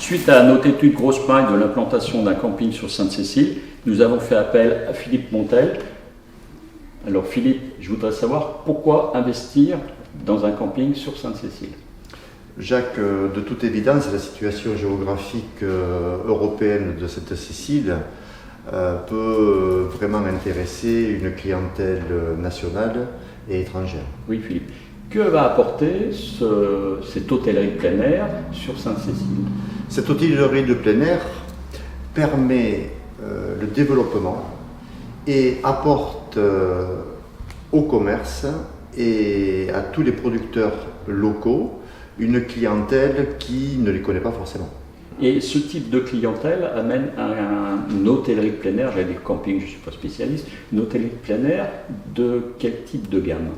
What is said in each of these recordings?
Suite à notre étude grosse paille de l'implantation d'un camping sur Sainte-Cécile, nous avons fait appel à Philippe Montel. Alors Philippe, je voudrais savoir pourquoi investir dans un camping sur Sainte-Cécile. Jacques, de toute évidence, la situation géographique européenne de Sainte-Cécile peut vraiment intéresser une clientèle nationale et étrangère. Oui Philippe. Que va apporter cette hôtellerie plein air sur Sainte-Cécile? Cette hôtellerie de plein air permet le développement et apporte au commerce et à tous les producteurs locaux une clientèle qui ne les connaît pas forcément. Et ce type de clientèle amène à une hôtellerie plein air, j'allais dire camping, je ne suis pas spécialiste, une hôtellerie plein air de quel type de gamme?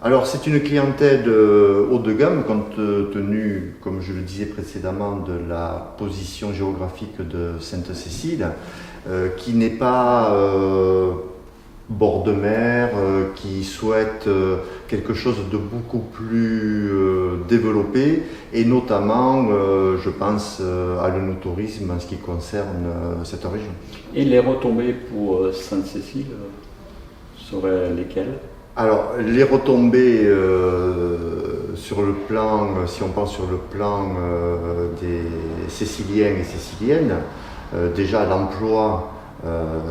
Alors c'est une clientèle haut de gamme compte tenu, comme je le disais précédemment, de la position géographique de Sainte-Cécile, qui n'est pas bord de mer, qui souhaite quelque chose de beaucoup plus développé et notamment, je pense, à l'œnotourisme en ce qui concerne cette région. Et les retombées pour Sainte-Cécile seraient lesquelles? Alors, les retombées sur le plan, si on pense sur le plan des Céciliens et Céciliennes, déjà l'emploi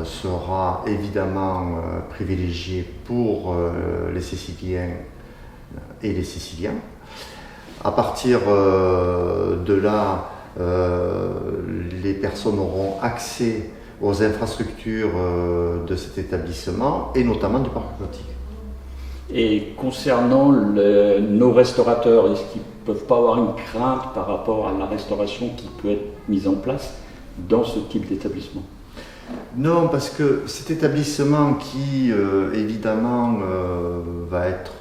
sera évidemment privilégié pour les Céciliens et les Céciliens. À partir de là, les personnes auront accès aux infrastructures de cet établissement et notamment du parc aquatique. Et concernant nos restaurateurs, est-ce qu'ils ne peuvent pas avoir une crainte par rapport à la restauration qui peut être mise en place dans ce type d'établissement? Non, parce que cet établissement qui, évidemment, va être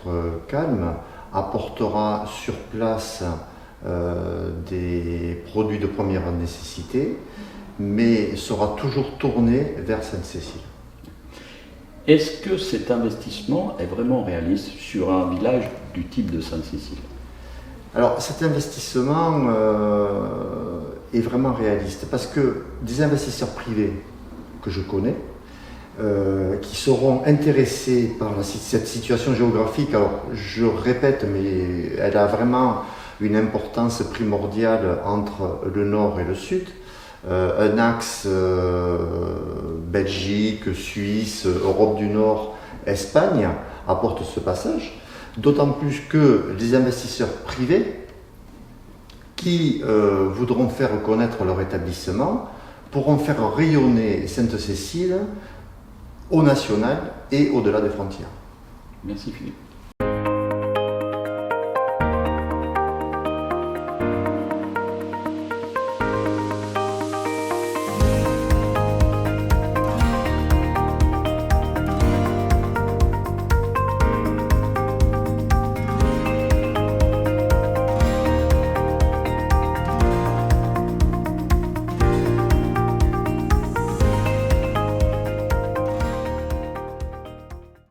calme, apportera sur place des produits de première nécessité, mais sera toujours tourné vers Sainte-Cécile. Est-ce que cet investissement est vraiment réaliste sur un village du type de Sainte-Cécile? Alors cet investissement est vraiment réaliste parce que des investisseurs privés que je connais, qui seront intéressés par cette situation géographique, alors je répète, mais elle a vraiment une importance primordiale entre le nord et le sud, un axe Belgique, Suisse, Europe du Nord, Espagne apporte ce passage, d'autant plus que les investisseurs privés qui voudront faire connaître leur établissement pourront faire rayonner Sainte-Cécile au national et au-delà des frontières. Merci Philippe.